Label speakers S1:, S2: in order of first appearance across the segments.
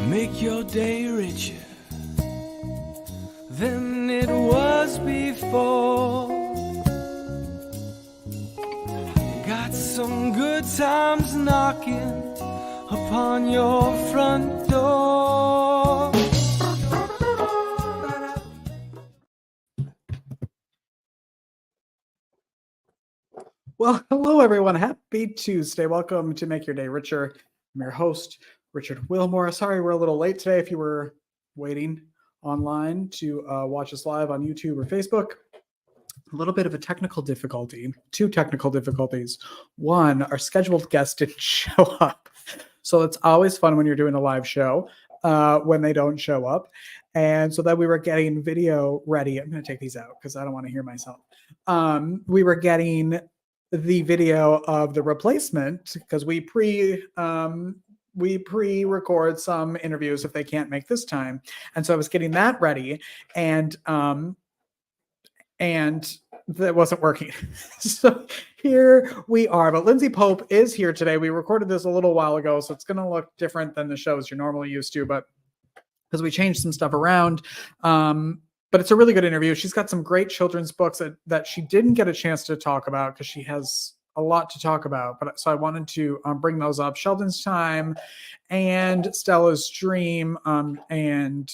S1: Make your day richer than it was before. Got some good times knocking upon your front door.
S2: Well, hello everyone. Happy Tuesday. Welcome to Make Your Day Richer. I'm your host, Richard Wilmore. Sorry we're a little late today if you were waiting online to watch us live on YouTube or Facebook. A little bit of a technical difficulty, two technical difficulties. One, our scheduled guest didn't show up. So it's always fun when you're doing a live show when they don't show up. And so then we were getting video ready. I'm going to take these out because I don't want to hear myself. We were getting the video of the replacement because we pre-record some interviews if they can't make this time. And so I was getting that ready and that wasn't working. So here we are. But Lindsey Pope is here today. We recorded this a little while ago, so it's going to look different than the shows you're normally used to, but because we changed some stuff around. But it's a really good interview. She's got some great children's books that she didn't get a chance to talk about because she has a lot to talk about. But so I wanted to bring those up. Sheldon's Time and Stella's Dream. And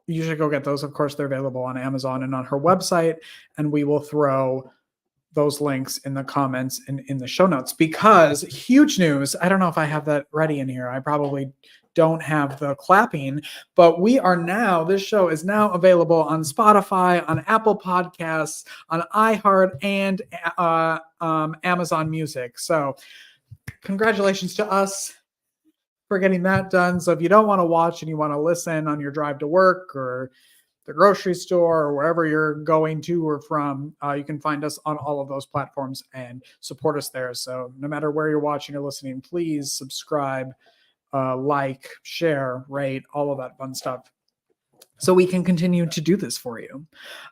S2: you should go get those. Of course, they're available on Amazon and on her website. And we will throw those links in the comments and in the show notes because huge news. I don't know if I have that ready in here. I probably don't have the clapping, but this show is now available on Spotify, on Apple Podcasts, on iHeart, and Amazon Music. So congratulations to us for getting that done. So if you don't want to watch and you want to listen on your drive to work or the grocery store or wherever you're going to or from, you can find us on all of those platforms and support us there. So no matter where you're watching or listening, please subscribe, like, share, rate, all of that fun stuff so we can continue to do this for you.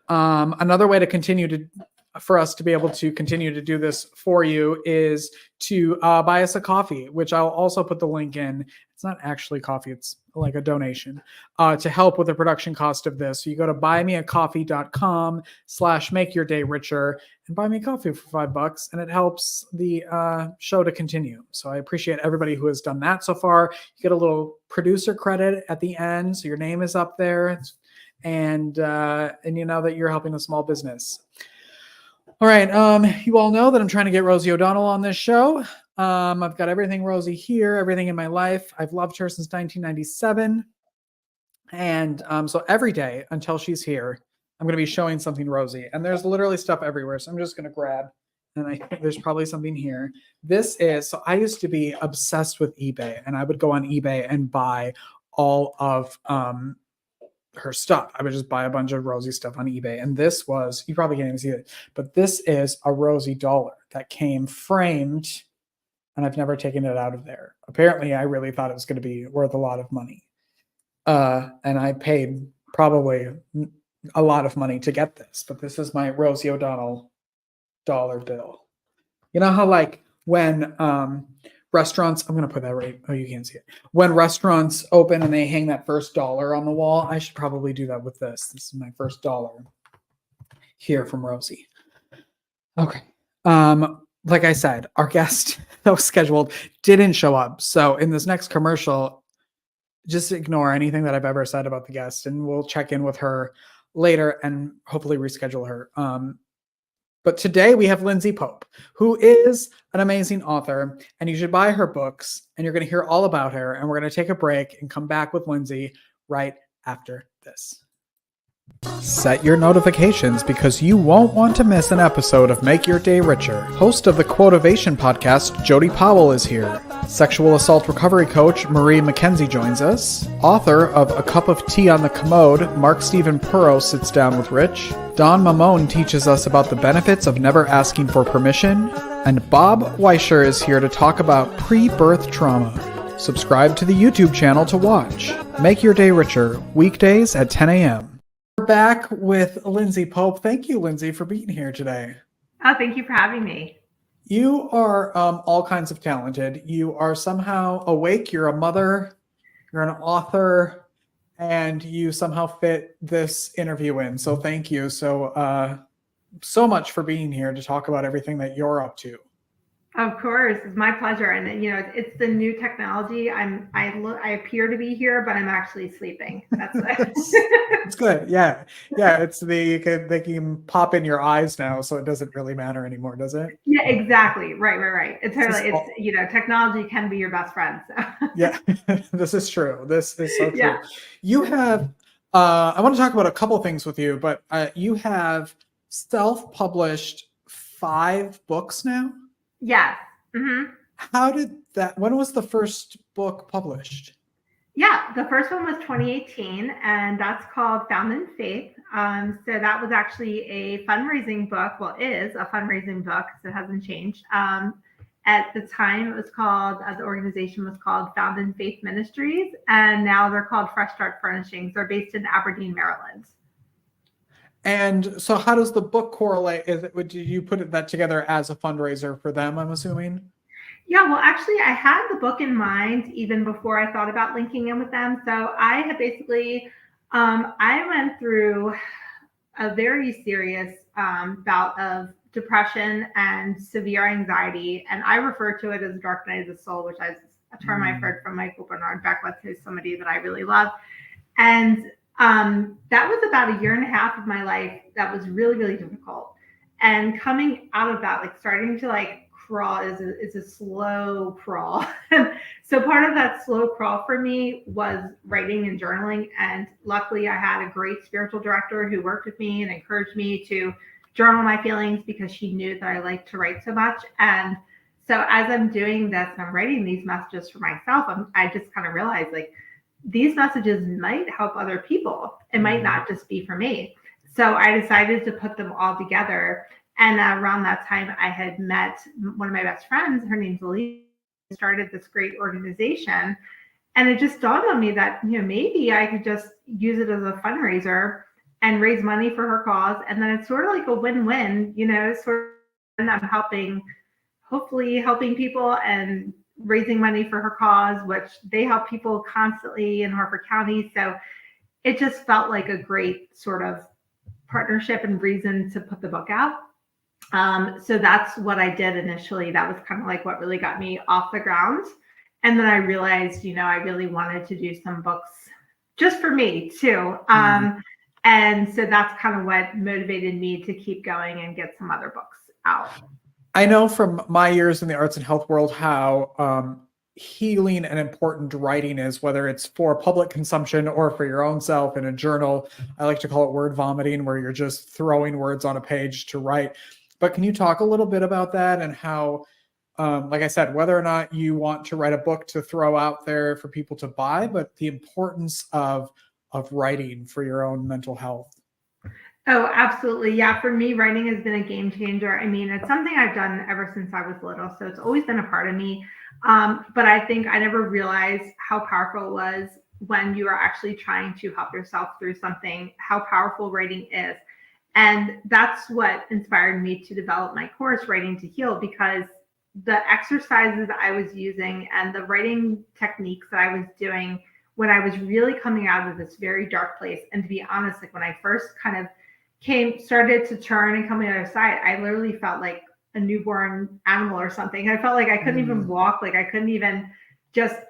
S2: Another way for us to be able to continue to do this for you is to buy us a coffee, which I'll also put the link in. It's not actually coffee, it's like a donation to help with the production cost of this. So you go to buymeacoffee.com/makeyourdayricher and buy me a coffee for $5 and it helps the show to continue. So I appreciate everybody who has done that so far. You get a little producer credit at the end. So your name is up there and you know that you're helping a small business. All right. You all know that I'm trying to get Rosie O'Donnell on this show. I've got everything Rosie here, everything in my life. I've loved her since 1997. And so every day until she's here, I'm going to be showing something Rosie. And there's literally stuff everywhere. So I'm just going to grab, and I think there's probably something here. So I used to be obsessed with eBay, and I would go on eBay and buy all of her stuff. I would just buy a bunch of Rosie stuff on eBay. And this was, you probably can't even see it, but this is a Rosie dollar that came framed and I've never taken it out of there. Apparently I really thought it was going to be worth a lot of money. And I paid probably a lot of money to get this, but this is my Rosie O'Donnell dollar bill. You know how like when, restaurants, I'm going to put that right. Oh, you can't see it. When restaurants open and they hang that first dollar on the wall, I should probably do that with this. This is my first dollar here from Rosie. Okay. Like I said, our guest that was scheduled didn't show up. So in this next commercial, just ignore anything that I've ever said about the guest and we'll check in with her later and hopefully reschedule her. But today we have Lindsey Pope, who is an amazing author, and you should buy her books, and you're going to hear all about her, and we're going to take a break and come back with Lindsey right after this. Set your notifications because you won't want to miss an episode of Make Your Day Richer. Host of the Quotivation podcast, Jody Powell is here. Sexual assault recovery coach Marie McKenzie joins us. Author of A Cup of Tea on the Commode, Mark Stephen Purrow sits down with Rich. Don Mamone teaches us about the benefits of never asking for permission. And Bob Weischer is here to talk about pre-birth trauma. Subscribe to the YouTube channel to watch. Make Your Day Richer, weekdays at 10 a.m. We're back with Lindsey Pope. Thank you, Lindsey, for being here today.
S3: Oh, thank you for having me.
S2: You are all kinds of talented. You are somehow awake. You're a mother. You're an author, and you somehow fit this interview in. So thank you so much for being here to talk about everything that you're up to.
S3: Of course, it's my pleasure. And it's the new technology. I appear to be here, but I'm actually sleeping. That's it.
S2: It's good. Yeah. Yeah. They can pop in your eyes now, so it doesn't really matter anymore, does it?
S3: Yeah, exactly. Right. It's
S2: This is
S3: totally,
S2: all-
S3: technology can be your best friend. So.
S2: yeah, this is true. This is so true.
S3: Yeah.
S2: You have, I want to talk about a couple things with you, but you have self-published 5 books now.
S3: Yes. Mm-hmm.
S2: How did that, when was the first book published?
S3: Yeah, the first one was 2018, and that's called Found in Faith. So that was actually a fundraising book. Well, is a fundraising book, so it hasn't changed. At the time, it was called, the organization was called Found in Faith Ministries, and now they're called Fresh Start Furnishings. They're based in Aberdeen, Maryland.
S2: And so how does the book correlate? Did you put that together as a fundraiser for them, I'm assuming?
S3: Yeah, well, actually, I had the book in mind even before I thought about linking in with them. So I had basically, I went through a very serious bout of depression and severe anxiety, and I refer to it as dark night of the soul, which is a term I've heard from Michael Bernard Beckwith, who's somebody that I really love. And that was about a year and a half of my life that was really, really difficult. And coming out of that, like starting to like crawl is a slow crawl. So part of that slow crawl for me was writing and journaling. And luckily I had a great spiritual director who worked with me and encouraged me to journal my feelings because she knew that I liked to write so much. And so as I'm doing this and I'm writing these messages for myself, I just kind of realized like, these messages might help other people. It might not just be for me. So I decided to put them all together. And around that time, I had met one of my best friends. Her name's Lindsey. Started this great organization. And it just dawned on me that, maybe I could just use it as a fundraiser and raise money for her cause. And then it's sort of like a win-win, sort of, and I'm hopefully helping people and raising money for her cause, which they help people constantly in Harford County. So it just felt like a great sort of partnership and reason to put the book out. So that's what I did initially. That was kind of like what really got me off the ground. And then I realized, I really wanted to do some books just for me too. And so that's kind of what motivated me to keep going and get some other books out.
S2: I know from my years in the arts and health world how healing and important writing is, whether it's for public consumption or for your own self in a journal. I like to call it word vomiting, where you're just throwing words on a page to write. But can you talk a little bit about that and how, like I said, whether or not you want to write a book to throw out there for people to buy, but the importance of writing for your own mental health?
S3: Oh, absolutely. Yeah. For me, writing has been a game changer. I mean, it's something I've done ever since I was little. So it's always been a part of me. But I think I never realized how powerful it was when you are actually trying to help yourself through something, how powerful writing is. And that's what inspired me to develop my course, Writing to Heal, because the exercises I was using and the writing techniques that I was doing when I was really coming out of this very dark place. And to be honest, like when I first kind of started to turn and come on the other side, I literally felt like a newborn animal or something. I felt like I couldn't even walk, like I couldn't even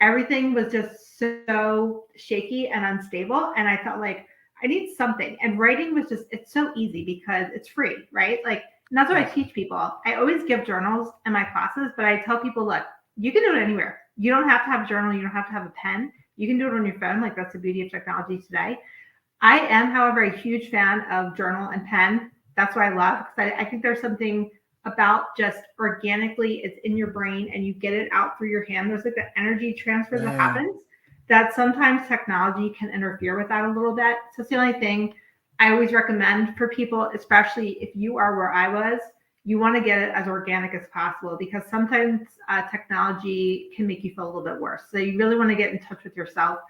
S3: everything was just so shaky and unstable. And I felt like I need something. And writing was it's so easy because it's free, right? Like, and that's what I teach people. I always give journals in my classes, but I tell people, look, you can do it anywhere. You don't have to have a journal. You don't have to have a pen. You can do it on your phone. Like that's the beauty of technology today. I am, however, a huge fan of journal and pen. That's what I love, because I think there's something about just organically, it's in your brain and you get it out through your hand. There's like the energy transfer that happens that sometimes technology can interfere with that a little bit. So it's the only thing I always recommend for people, especially if you are where I was, you want to get it as organic as possible, because sometimes technology can make you feel a little bit worse. So you really want to get in touch with yourself.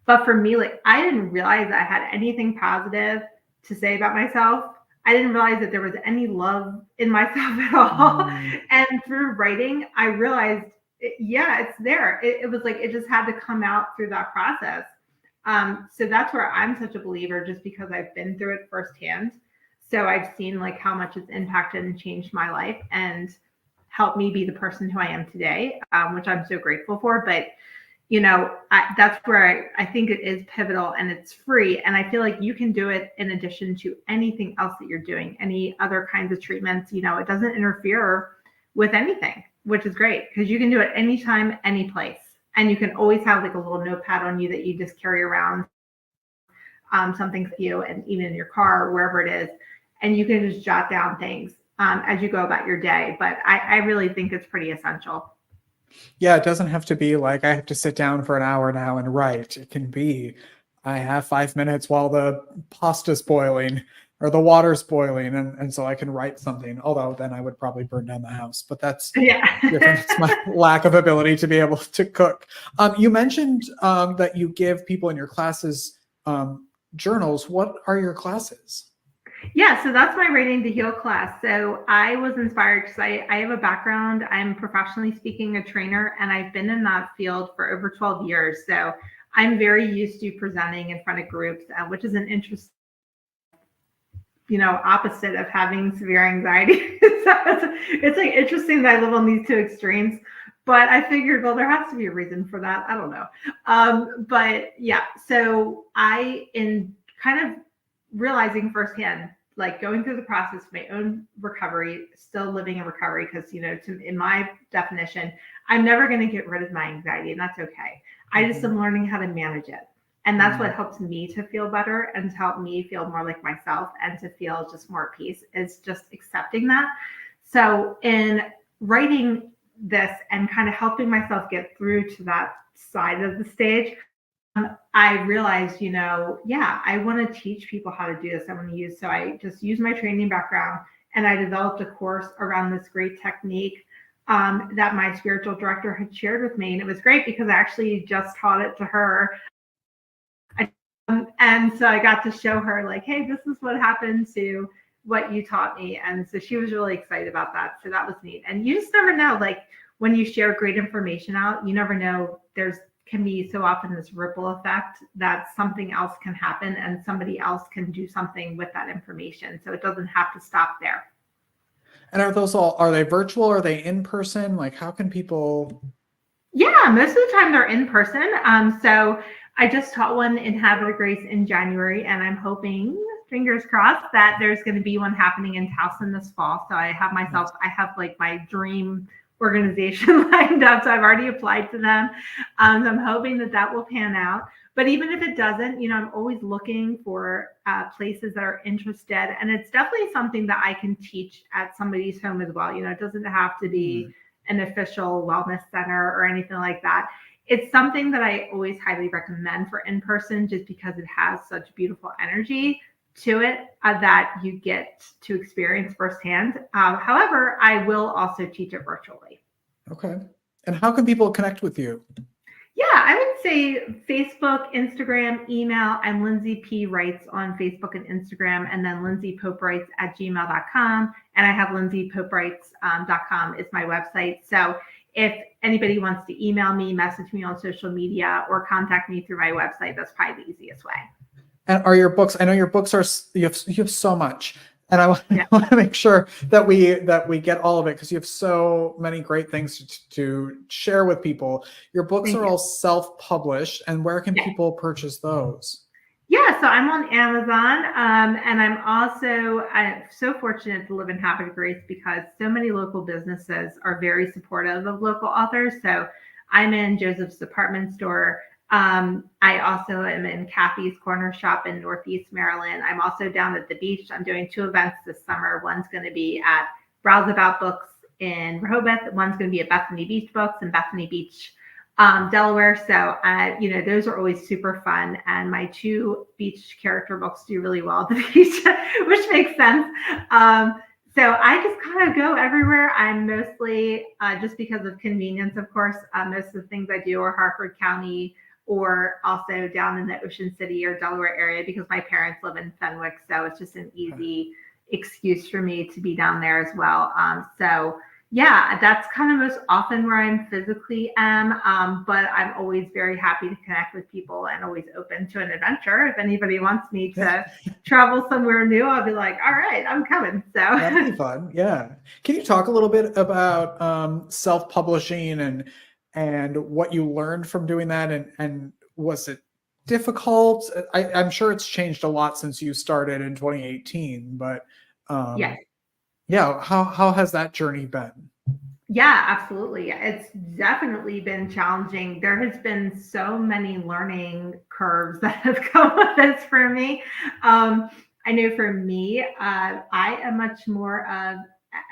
S3: But for me, like I didn't realize I had anything positive to say about myself I didn't realize that there was any love in myself at all. And through writing, I realized, it's there. It was like, it just had to come out through that process. So that's where I'm such a believer, just because I've been through it firsthand. So I've seen like how much it's impacted and changed my life and helped me be the person who I am today, which I'm so grateful for. But that's where I think it is pivotal, and it's free. And I feel like you can do it in addition to anything else that you're doing, any other kinds of treatments. It doesn't interfere with anything, which is great, because you can do it anytime, any place. And you can always have like a little notepad on you that you just carry around, something for you, and even in your car or wherever it is. And you can just jot down things as you go about your day. But I really think it's pretty essential.
S2: Yeah, it doesn't have to be like I have to sit down for an hour now and write. It can be I have 5 minutes while the pasta's boiling or the water's boiling, and so I can write something. Although then I would probably burn down the house, but that's different. It's my lack of ability to be able to cook. You mentioned that you give people in your classes journals. What are your classes?
S3: Yeah, so that's my Writing to Heal class. So I was inspired because I have a background. I'm professionally speaking a trainer, and I've been in that field for over 12 years. So I'm very used to presenting in front of groups, which is an interesting, opposite of having severe anxiety. So it's like interesting that I live on these two extremes. But I figured, well, there has to be a reason for that. I don't know. But yeah, so in kind of realizing firsthand, like going through the process of my own recovery, still living in recovery, because, in my definition, I'm never going to get rid of my anxiety, and that's okay. I just am learning how to manage it. And that's what helps me to feel better and to help me feel more like myself and to feel just more at peace, is just accepting that. So in writing this and kind of helping myself get through to that side of the stage, I realized, I want to teach people how to do this. So I just used my training background, and I developed a course around this great technique that my spiritual director had shared with me. And it was great because I actually just taught it to her. And so I got to show her like, hey, this is what happened to what you taught me. And so she was really excited about that. So that was neat. And you just never know, like when you share great information out, you never know, can be so often this ripple effect that something else can happen and somebody else can do something with that information. So it doesn't have to stop there.
S2: And are they virtual? Are they in person? Like, how can people?
S3: Yeah, most of the time they're in person. So I just taught one in Habit of Grace in January, and I'm hoping, fingers crossed, that there's going to be one happening in Towson this fall. So I have like my dream organization lined up. So I've already applied to them. So I'm hoping that will pan out. But even if it doesn't, I'm always looking for places that are interested. And it's definitely something that I can teach at somebody's home as well. It doesn't have to be an official wellness center or anything like that. It's something that I always highly recommend for in-person, just because it has such beautiful energy to it that you get to experience firsthand. However, I will also teach it virtually.
S2: Okay. And how can people connect with you?
S3: Yeah, I would say Facebook, Instagram, email. I'm Lindsey P. Writes on Facebook and Instagram, and then lindseypopewrites@gmail.com. And I have lindseypopewrites.com is my website. So if anybody wants to email me, message me on social media, or contact me through my website, that's probably the easiest way.
S2: And are your books? I know your books you have so much, and I want to make sure that we get all of it, because you have so many great things to share with people. Your books are all self-published, and where can people purchase those?
S3: Yeah, so I'm on Amazon, and I'm so fortunate to live in Habit of Grace because so many local businesses are very supportive of local authors. So I'm in Joseph's Department Store. I also am in Kathy's Corner Shop in Northeast Maryland. I'm also down at the beach. I'm doing 2 events this summer. One's going to be at Browse About Books in Rehoboth. One's going to be at Bethany Beach Books in Bethany Beach, Delaware. So, those are always super fun. And my 2 beach character books do really well at the beach, which makes sense. So I just kind of go everywhere. I'm mostly, just because of convenience, of course, most of the things I do are Harford County, or also down in the Ocean City or Delaware area, because my parents live in Fenwick. So it's just an easy excuse for me to be down there as well. So yeah, that's kind of most often where I'm physically am. But I'm always very happy to connect with people and always open to an adventure. If anybody wants me to travel somewhere new, I'll be like, all right, I'm coming. So
S2: that'd be fun. Yeah. Can you talk a little bit about self-publishing and what you learned from doing that? And was it difficult? I'm sure it's changed a lot since you started in 2018, but
S3: yes.
S2: yeah, how has that journey been?
S3: Yeah, absolutely. It's definitely been challenging. There has been so many learning curves that have come with this for me. I know for me, I am much more of,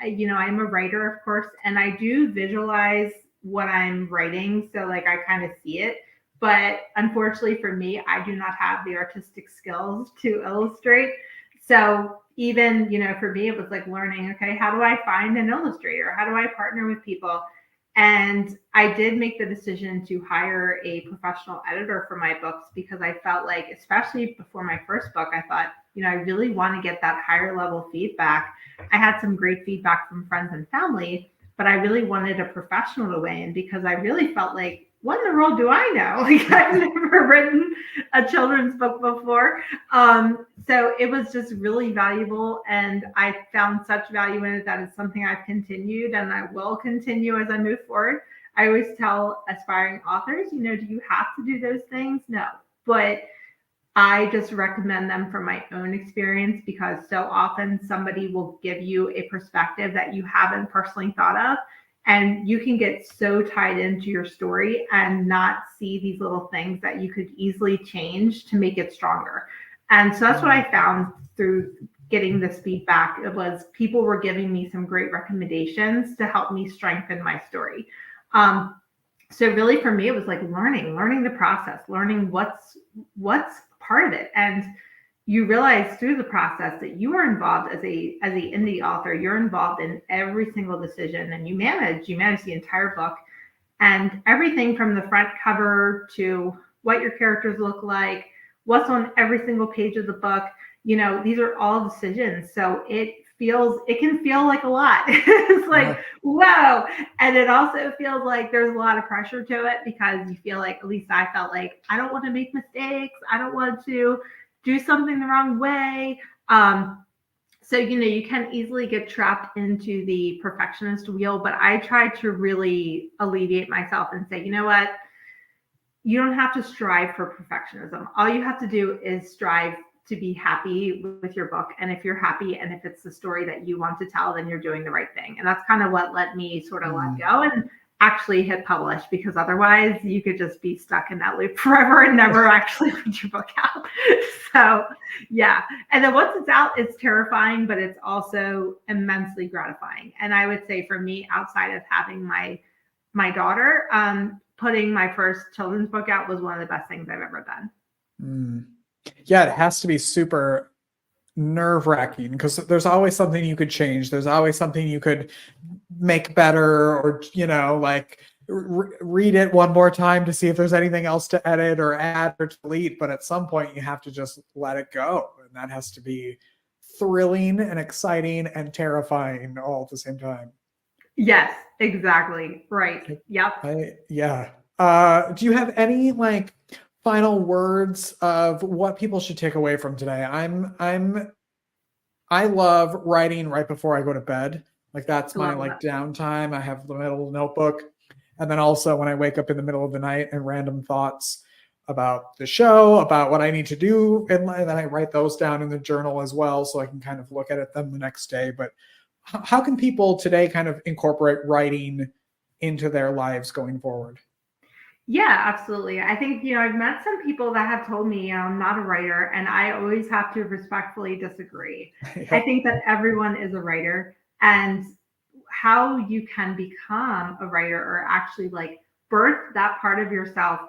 S3: I'm a writer, of course, and I do visualize what I'm writing. So like I kind of see it. But unfortunately for me, I do not have the artistic skills to illustrate. So even, for me, it was like learning, okay, how do I find an illustrator? How do I partner with people? And I did make the decision to hire a professional editor for my books because I felt like, especially before my first book, I thought, I really want to get that higher level feedback. I had some great feedback from friends and family, but I really wanted a professional to weigh in because I really felt like, what in the world do I know? Like I've never written a children's book before. So it was just really valuable. And I found such value in it that it's something I've continued and I will continue as I move forward. I always tell aspiring authors, do you have to do those things? No, but I just recommend them from my own experience because so often somebody will give you a perspective that you haven't personally thought of. And you can get so tied into your story and not see these little things that you could easily change to make it stronger. And so that's what I found through getting this feedback. It was people were giving me some great recommendations to help me strengthen my story. So really for me, it was like learning the process, learning what's part of it. And you realize through the process that you are involved as a indie author. You're involved in every single decision, and you manage the entire book, and everything from the front cover to what your characters look like, what's on every single page of the book. These are all decisions. So it can feel like a lot. It's like, whoa. And it also feels like there's a lot of pressure to it because you feel like, at least I felt like, I don't want to make mistakes. I don't want to do something the wrong way. So, you can easily get trapped into the perfectionist wheel, but I try to really alleviate myself and say, you know what? You don't have to strive for perfectionism. All you have to do is strive to be happy with your book. And if you're happy and if it's the story that you want to tell, then you're doing the right thing. And that's kind of what let me sort of let go and actually hit publish, because otherwise you could just be stuck in that loop forever and never actually put your book out. So yeah. And then once it's out, it's terrifying, but it's also immensely gratifying. And I would say for me, outside of having my daughter, putting my first children's book out was one of the best things I've ever done.
S2: Yeah, it has to be super nerve-wracking because there's always something you could change. There's always something you could make better, or like read it one more time to see if there's anything else to edit or add or delete. But at some point you have to just let it go, and that has to be thrilling and exciting and terrifying all at the same time.
S3: Yes, exactly. Right. Yep.
S2: Do you have any final words of what people should take away from today? I love writing right before I go to bed. That's my downtime. I have the little notebook. And then also when I wake up in the middle of the night and random thoughts about the show, about what I need to do. And then I write those down in the journal as well, so I can kind of look at them the next day. But how can people today kind of incorporate writing into their lives going forward?
S3: Yeah, absolutely. I think, I've met some people that have told me I'm not a writer, and I always have to respectfully disagree.
S2: Yeah.
S3: I think that everyone is a writer, and how you can become a writer or actually birth that part of yourself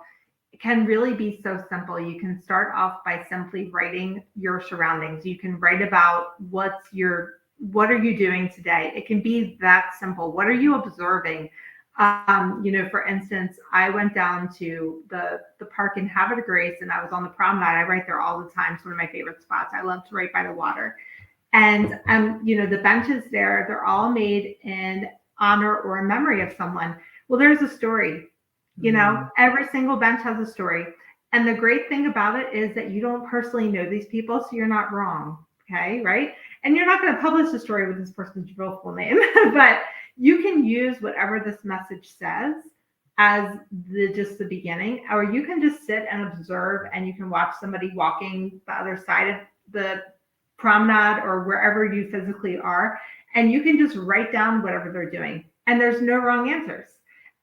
S3: can really be so simple. You can start off by simply writing your surroundings. You can write about what are you doing today? It can be that simple. What are you observing? For instance, I went down to the park in Havre de Grace and I was on the promenade. I write there all the time. It's one of my favorite spots. I love to write by the water. And the benches there, they're all made in honor or in memory of someone. Well, there's a story. Every single bench has a story. And the great thing about it is that you don't personally know these people, so you're not wrong. Okay, right? And you're not going to publish a story with this person's real full name, but you can use whatever this message says as just the beginning, or you can just sit and observe, and you can watch somebody walking the other side of the promenade or wherever you physically are, and you can just write down whatever they're doing, and there's no wrong answers.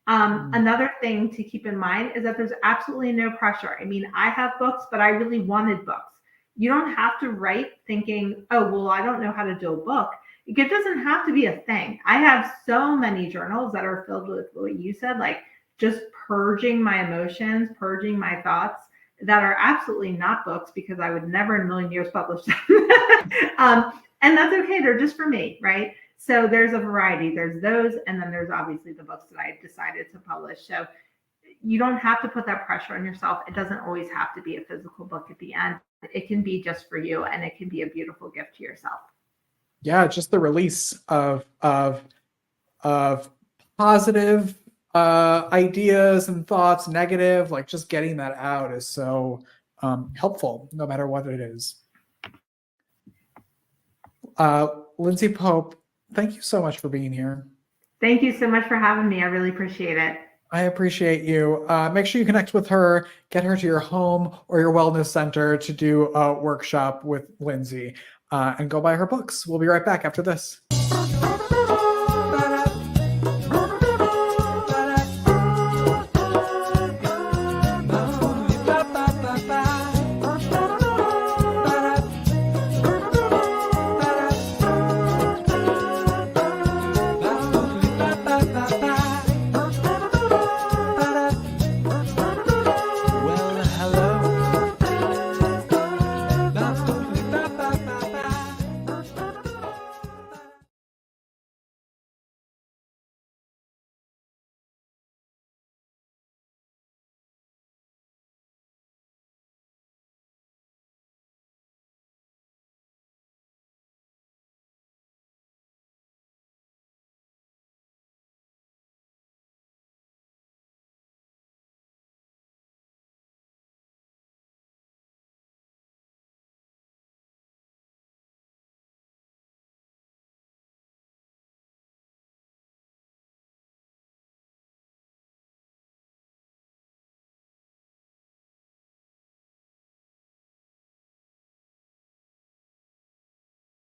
S3: Another thing to keep in mind is that there's absolutely no pressure. I mean, I have books, but I really wanted books. You don't have to write thinking, oh, well, I don't know how to do a book. It doesn't have to be a thing. I have so many journals that are filled with what you said, like just purging my emotions, purging my thoughts, that are absolutely not books, because I would never in a million years publish them. And that's okay. They're just for me, right? So there's a variety. There's those, and then there's obviously the books that I decided to publish. So you don't have to put that pressure on yourself. It doesn't always have to be a physical book at the end. It can be just for you, and it can be a beautiful gift to yourself.
S2: Yeah, just the release of positive ideas and thoughts, negative, like just getting that out is so helpful, no matter what it is. Lindsey Pope, thank you so much for being here.
S3: Thank you so much for having me. I really appreciate it.
S2: I appreciate you. Make sure you connect with her, get her to your home or your wellness center to do a workshop with Lindsey, and go buy her books. We'll be right back after this.